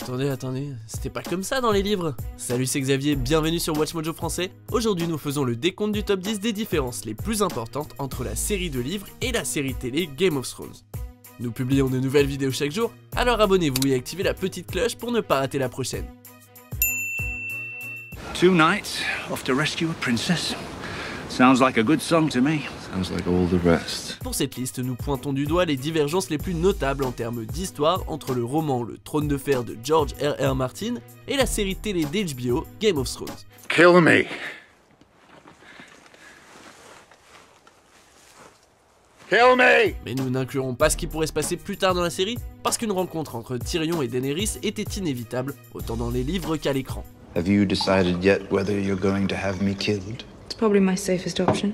Attendez, c'était pas comme ça dans les livres. Salut, c'est Xavier, bienvenue sur Watch Mojo français. Aujourd'hui nous faisons le décompte du top 10 des différences les plus importantes entre la série de livres et la série télé Game of Thrones. Nous publions de nouvelles vidéos chaque jour, alors abonnez-vous et activez la petite cloche pour ne pas rater la prochaine. 2 knights off to rescue a princess. Sounds like a good song to me. Sounds like all the rest. Pour cette liste, nous pointons du doigt les divergences les plus notables en termes d'histoire entre le roman Le Trône de Fer de George R.R. Martin et la série télé d'HBO Game of Thrones. Kill me. Kill me. Mais nous n'inclurons pas ce qui pourrait se passer plus tard dans la série, parce qu'une rencontre entre Tyrion et Daenerys était inévitable, autant dans les livres qu'à l'écran. Have you decided yet whether you're going to have me killed? It's probably my safest option.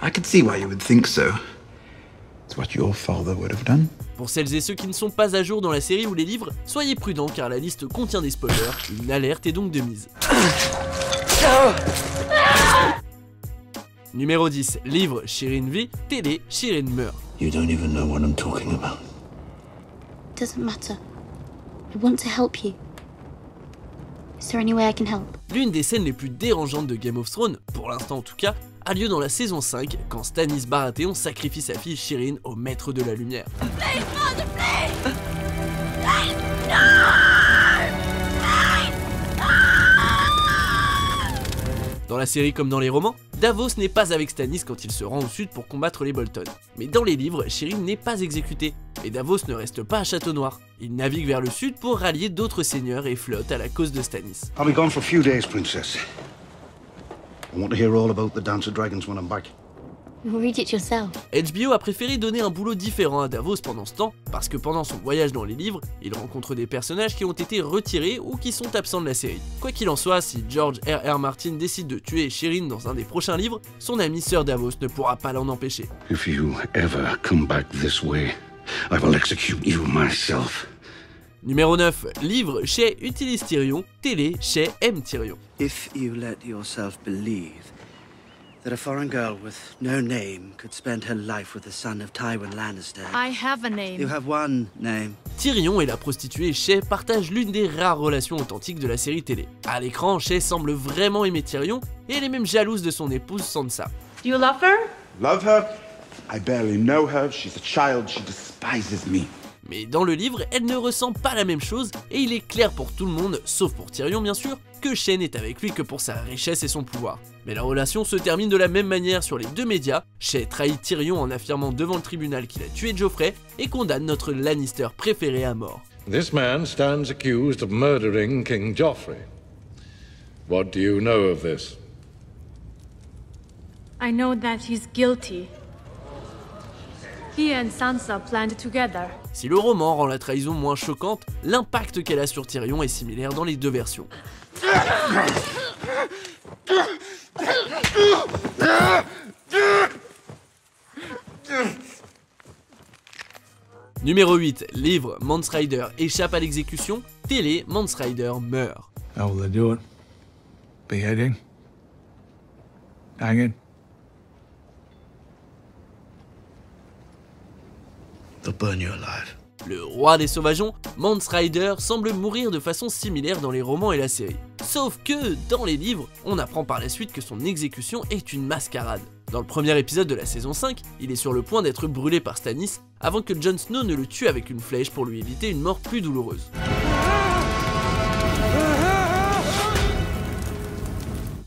I can see why you would think so. It's what your father would have done. Pour celles et ceux qui ne sont pas à jour dans la série ou les livres, soyez prudents car la liste contient des spoilers, une alerte est donc de mise. Numéro 10, livre Shireen vit, télé Shireen meurt. You don't even know what I'm talking about. It doesn't matter. I want to help you. Is there any way I can help? L'une des scènes les plus dérangeantes de Game of Thrones, pour l'instant en tout cas, a lieu dans la saison 5 quand Stannis Baratheon sacrifie sa fille Shireen au maître de la lumière. Dans la série comme dans les romans, Davos n'est pas avec Stannis quand il se rend au sud pour combattre les Bolton. Mais dans les livres, Shireen n'est pas exécutée, et Davos ne reste pas à Château Noir. Il navigue vers le sud pour rallier d'autres seigneurs et flotte à la cause de Stannis. I'll be gone for a few days, princess. I want to hear all about the Dance of Dragons when I'm back. Read it yourself. HBO a préféré donner un boulot différent à Davos pendant ce temps, parce que pendant son voyage dans les livres, il rencontre des personnages qui ont été retirés ou qui sont absents de la série. Quoi qu'il en soit, si George R.R. Martin décide de tuer Shireen dans un des prochains livres, son ami Sir Davos ne pourra pas l'en empêcher. If you ever come back this way, I will execute you myself. Numéro 9, livre Shae utilise Tyrion, télé Shae aime Tyrion. If you let yourself believe that a foreign girl with no name could spend her life with the son of Tywin Lannister. I have a name. You have one name. Tyrion et la prostituée Shae partagent l'une des rares relations authentiques de la série télé. À l'écran, Shae semble vraiment aimer Tyrion et elle est même jalouse de son épouse Sansa. Do you love her? Love her? I barely know her. She's a child. She despises me. Mais dans le livre, elle ne ressent pas la même chose et il est clair pour tout le monde, sauf pour Tyrion bien sûr, que Shae n'est avec lui que pour sa richesse et son pouvoir. Mais la relation se termine de la même manière sur les deux médias. Shae trahit Tyrion en affirmant devant le tribunal qu'il a tué Joffrey et condamne notre Lannister préféré à mort. This man stands accused of murdering King Joffrey. What do you know of this? I know that he's guilty. He and Sansa planned together. Si le roman rend la trahison moins choquante, l'impact qu'elle a sur Tyrion est similaire dans les deux versions. Numéro 8, livre Mance Rayder échappe à l'exécution, télé Mance Rayder meurt. How will they do it? Beheading? Hanging? They'll burn you alive. Le roi des sauvageons, Mance Rayder, semble mourir de façon similaire dans les romans et la série. Sauf que, dans les livres, on apprend par la suite que son exécution est une mascarade. Dans le premier épisode de la saison 5, il est sur le point d'être brûlé par Stannis avant que Jon Snow ne le tue avec une flèche pour lui éviter une mort plus douloureuse.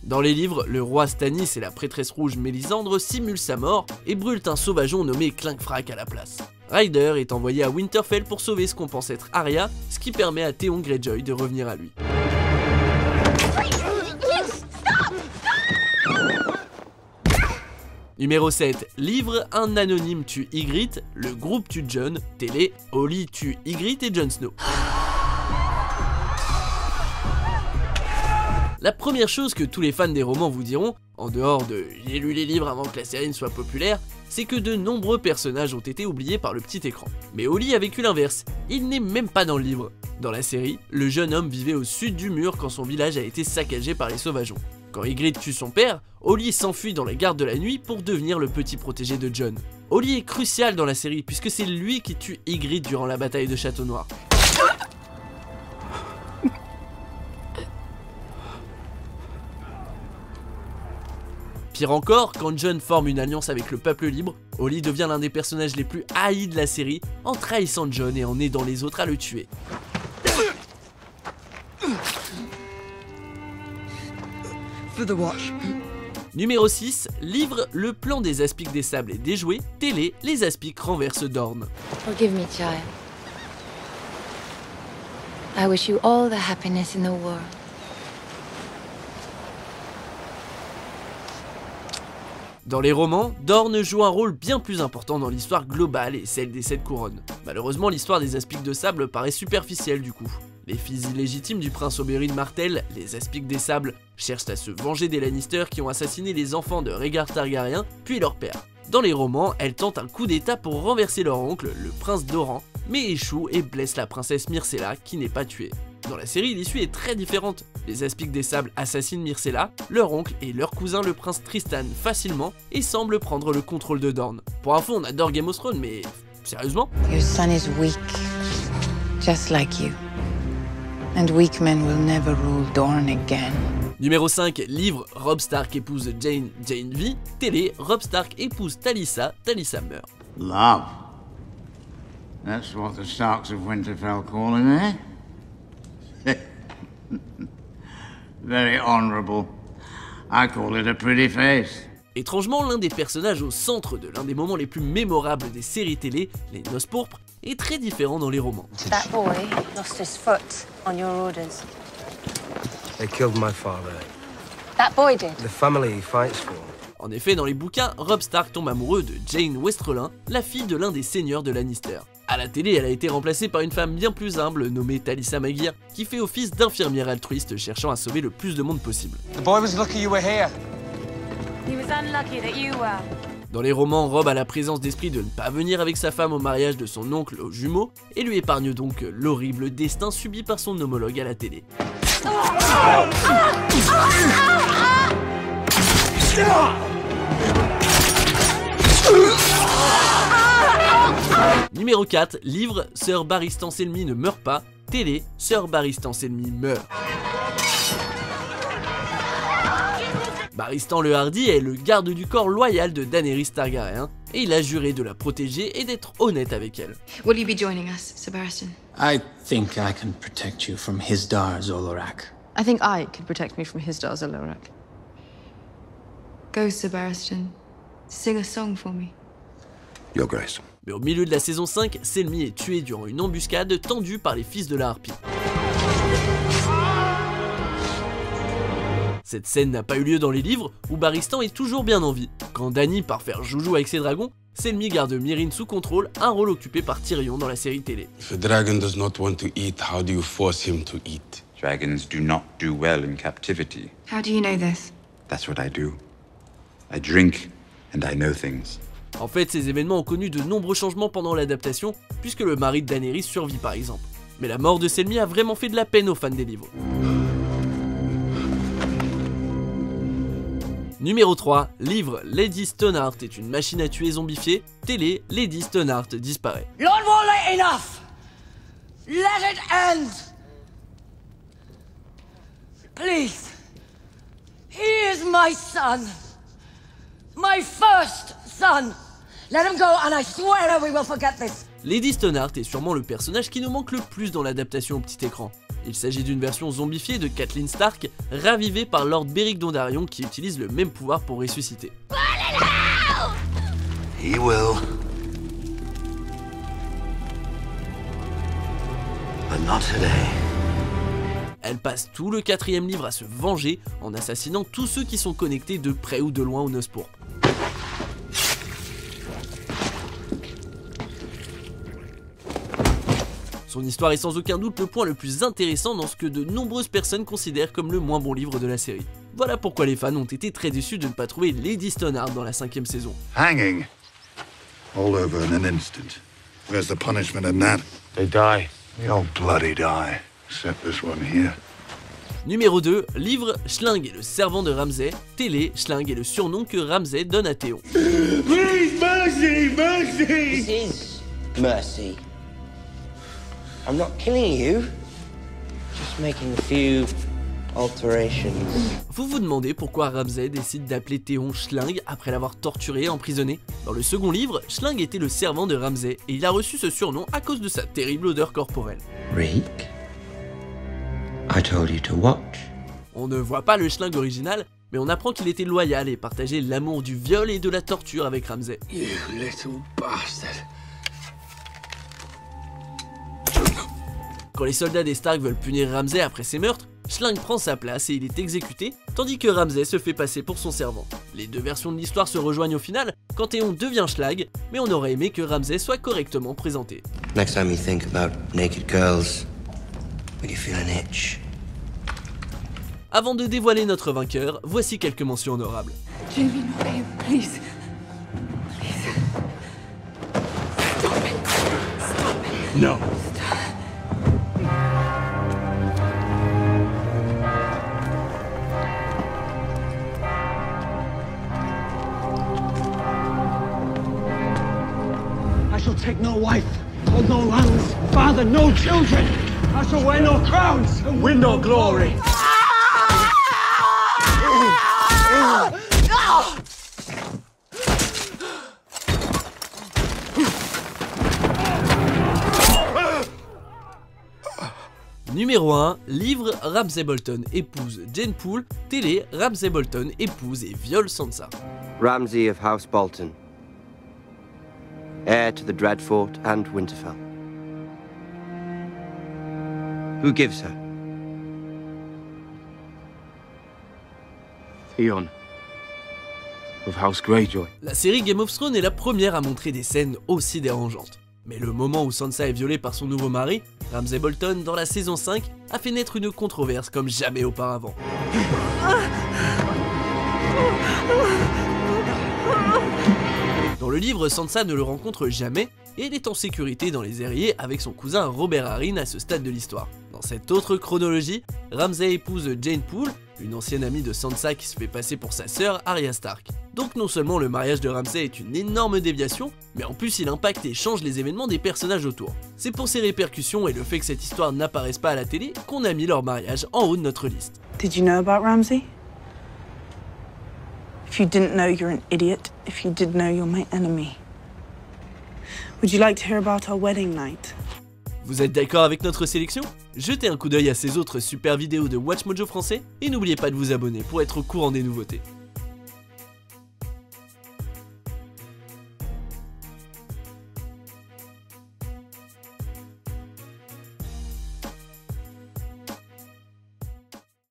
Dans les livres, le roi Stannis et la prêtresse rouge Mélisandre simulent sa mort et brûlent un sauvageon nommé Clink-Frac à la place. Ryder est envoyé à Winterfell pour sauver ce qu'on pense être Arya, ce qui permet à Theon Greyjoy de revenir à lui. Numéro 7, livre Un anonyme tue Ygritte, le groupe tue Jon, télé Olly tue Ygritte et Jon Snow. La première chose que tous les fans des romans vous diront, en dehors de « j'ai lu les livres avant que la série ne soit populaire », c'est que de nombreux personnages ont été oubliés par le petit écran. Mais Olly a vécu l'inverse, il n'est même pas dans le livre. Dans la série, le jeune homme vivait au sud du mur quand son village a été saccagé par les sauvageons. Quand Ygritte tue son père, Ollie s'enfuit dans les gardes de la nuit pour devenir le petit protégé de Jon. Ollie est crucial dans la série puisque c'est lui qui tue Ygritte durant la bataille de Château Noir. Pire encore, quand Jon forme une alliance avec le peuple libre, Ollie devient l'un des personnages les plus haïs de la série en trahissant Jon et en aidant les autres à le tuer. For the watch. Numéro 6, livre Le plan des Aspics des Sables est déjoué, télé, les Aspics renversent Dorne. Forgive me, child. I wish you all the happiness in the world. Dans les romans, Dorne joue un rôle bien plus important dans l'histoire globale et celle des 7 couronnes. Malheureusement, l'histoire des Aspics de Sable paraît superficielle du coup. Les fils illégitimes du prince Oberyn Martell, les Aspics des Sables, cherchent à se venger des Lannister qui ont assassiné les enfants de Rhaegar Targaryen, puis leur père. Dans les romans, elles tentent un coup d'état pour renverser leur oncle, le prince Doran, mais échouent et blessent la princesse Myrcella qui n'est pas tuée. Dans la série, l'issue est très différente. Les Aspics des Sables assassinent Myrcella, leur oncle et leur cousin le prince Tristan facilement et semblent prendre le contrôle de Dorne. Pour info, on adore Game of Thrones, mais sérieusement? Your son is weak, just like you. And weak men will never rule Dorne again. Numéro 5, livre Robb Stark épouse Jane, Jane vit. Télé, Robb Stark épouse Talisa, Talisa meurt. Love. That's what the Starks of Winterfell call him, eh? Very honorable. I call it a pretty face. Étrangement, l'un des personnages au centre de l'un des moments les plus mémorables des séries télé, les Noces pourpres, est très différent dans les romans. That boy lost his foot on your orders. They killed my father. That boy did. The family he fights for. En effet, dans les bouquins, Robb Stark tombe amoureux de Jane Westerlin, la fille de l'un des seigneurs de Lannister. À la télé, elle a été remplacée par une femme bien plus humble nommée Talisa Maguire, qui fait office d'infirmière altruiste cherchant à sauver le plus de monde possible. The boy was lucky you were here. He was unlucky that you were. Dans les romans, Robb a la présence d'esprit de ne pas venir avec sa femme au mariage de son oncle aux jumeaux, et lui épargne donc l'horrible destin subi par son homologue à la télé. Numéro 4, livre Sir Barristan Selmy ne meurt pas, télé Sir Barristan Selmy meurt. Barristan le Hardy est le garde du corps loyal de Daenerys Targaryen et il a juré de la protéger et d'être honnête avec elle. Will you be joining us, Sebastian? I think I can protect you from Hisdar Zolorak. I think I could protect me from Hisdar Zolorak. Go, Sebastian. Sing a song for me. Your Grace. Mais au milieu de la saison 5, Selmy est tué durant une embuscade tendue par les fils de la Harpie. Cette scène n'a pas eu lieu dans les livres, où Barristan est toujours bien en vie. Quand Dany part faire joujou avec ses dragons, Selmy garde Myrrine sous contrôle, un rôle occupé par Tyrion dans la série télé. If a dragon does not want to eat, how do you force him to eat? Dragons do not do well in captivity. How do you know this? That's what I do. I drink and I know things. En fait, ces événements ont connu de nombreux changements pendant l'adaptation, puisque le mari de Daenerys survit par exemple. Mais la mort de Selmy a vraiment fait de la peine aux fans des livres. Numéro 3, livre Lady Stoneheart est une machine à tuer zombifiée, télé Lady Stoneheart disparaît. Lord Warley, enough! Let it end! Please. He is my son. My first son. Let him go and I swear we will forget this. Lady Stoneheart est sûrement le personnage qui nous manque le plus dans l'adaptation au petit écran. Il s'agit d'une version zombifiée de Catelyn Stark, ravivée par Lord Beric Dondarrion qui utilise le même pouvoir pour ressusciter. He will. But not today. Elle passe tout le 4e livre à se venger en assassinant tous ceux qui sont connectés de près ou de loin aux Noces pourpres. Son histoire est sans aucun doute le point le plus intéressant dans ce que de nombreuses personnes considèrent comme le moins bon livre de la série. Voilà pourquoi les fans ont été très déçus de ne pas trouver Lady Stoneheart dans la 5e saison. Hanging. All over in an instant. Where's the punishment in that? They die. They all bloody die. Except this one here. Numéro 2, livre Schling est le servant de Ramsay, télé Schling est le surnom que Ramsay donne à Théon. Please, mercy, mercy! This is mercy. I'm not killing you, just making a few alterations. Vous vous demandez pourquoi Ramsay décide d'appeler Théon Schling après l'avoir torturé et emprisonné? Dans le second livre, Schling était le servant de Ramsay et il a reçu ce surnom à cause de sa terrible odeur corporelle. Reek, I told you to watch. On ne voit pas le Schling original, mais on apprend qu'il était loyal et partageait l'amour du viol et de la torture avec Ramsay. You little bastard. Quand les soldats des Stark veulent punir Ramsay après ses meurtres, Schling prend sa place et il est exécuté, tandis que Ramsay se fait passer pour son servant. Les deux versions de l'histoire se rejoignent au final, quand Théon devient Schling, mais on aurait aimé que Ramsay soit correctement présenté. Next time you think about naked girls, will you feel an itch? Avant de dévoiler notre vainqueur, voici quelques mentions honorables. Jamie, not him, please. Please. Stop it. Stop it. No. I shall take no wife, hold no lands, father no children. I shall wear no crowns and win no glory. Numéro 1, livre Ramsay Bolton épouse Jane Poole, télé Ramsay Bolton épouse et viole Sansa. Ramsay of House Bolton, heir to the Dreadfort and Winterfell. Who gives her? Theon of House Greyjoy. La série Game of Thrones est la première à montrer des scènes aussi dérangeantes. Mais le moment où Sansa est violée par son nouveau mari, Ramsay Bolton, dans la saison 5, a fait naître une controverse comme jamais auparavant. Dans le livre, Sansa ne le rencontre jamais et elle est en sécurité dans les Airiers avec son cousin Robert Arryn à ce stade de l'histoire. Dans cette autre chronologie, Ramsay épouse Jane Poole, une ancienne amie de Sansa qui se fait passer pour sa sœur Arya Stark. Donc non seulement le mariage de Ramsay est une énorme déviation, mais en plus il impacte et change les événements des personnages autour. C'est pour ces répercussions et le fait que cette histoire n'apparaisse pas à la télé qu'on a mis leur mariage en haut de notre liste. Did you know about Ramsay? If you didn't know, you're an idiot. If you did know, you're my enemy. Would you like to hear about our wedding night? Vous êtes d'accord avec notre sélection? Jetez un coup d'œil à ces autres super vidéos de WatchMojo français et n'oubliez pas de vous abonner pour être au courant des nouveautés.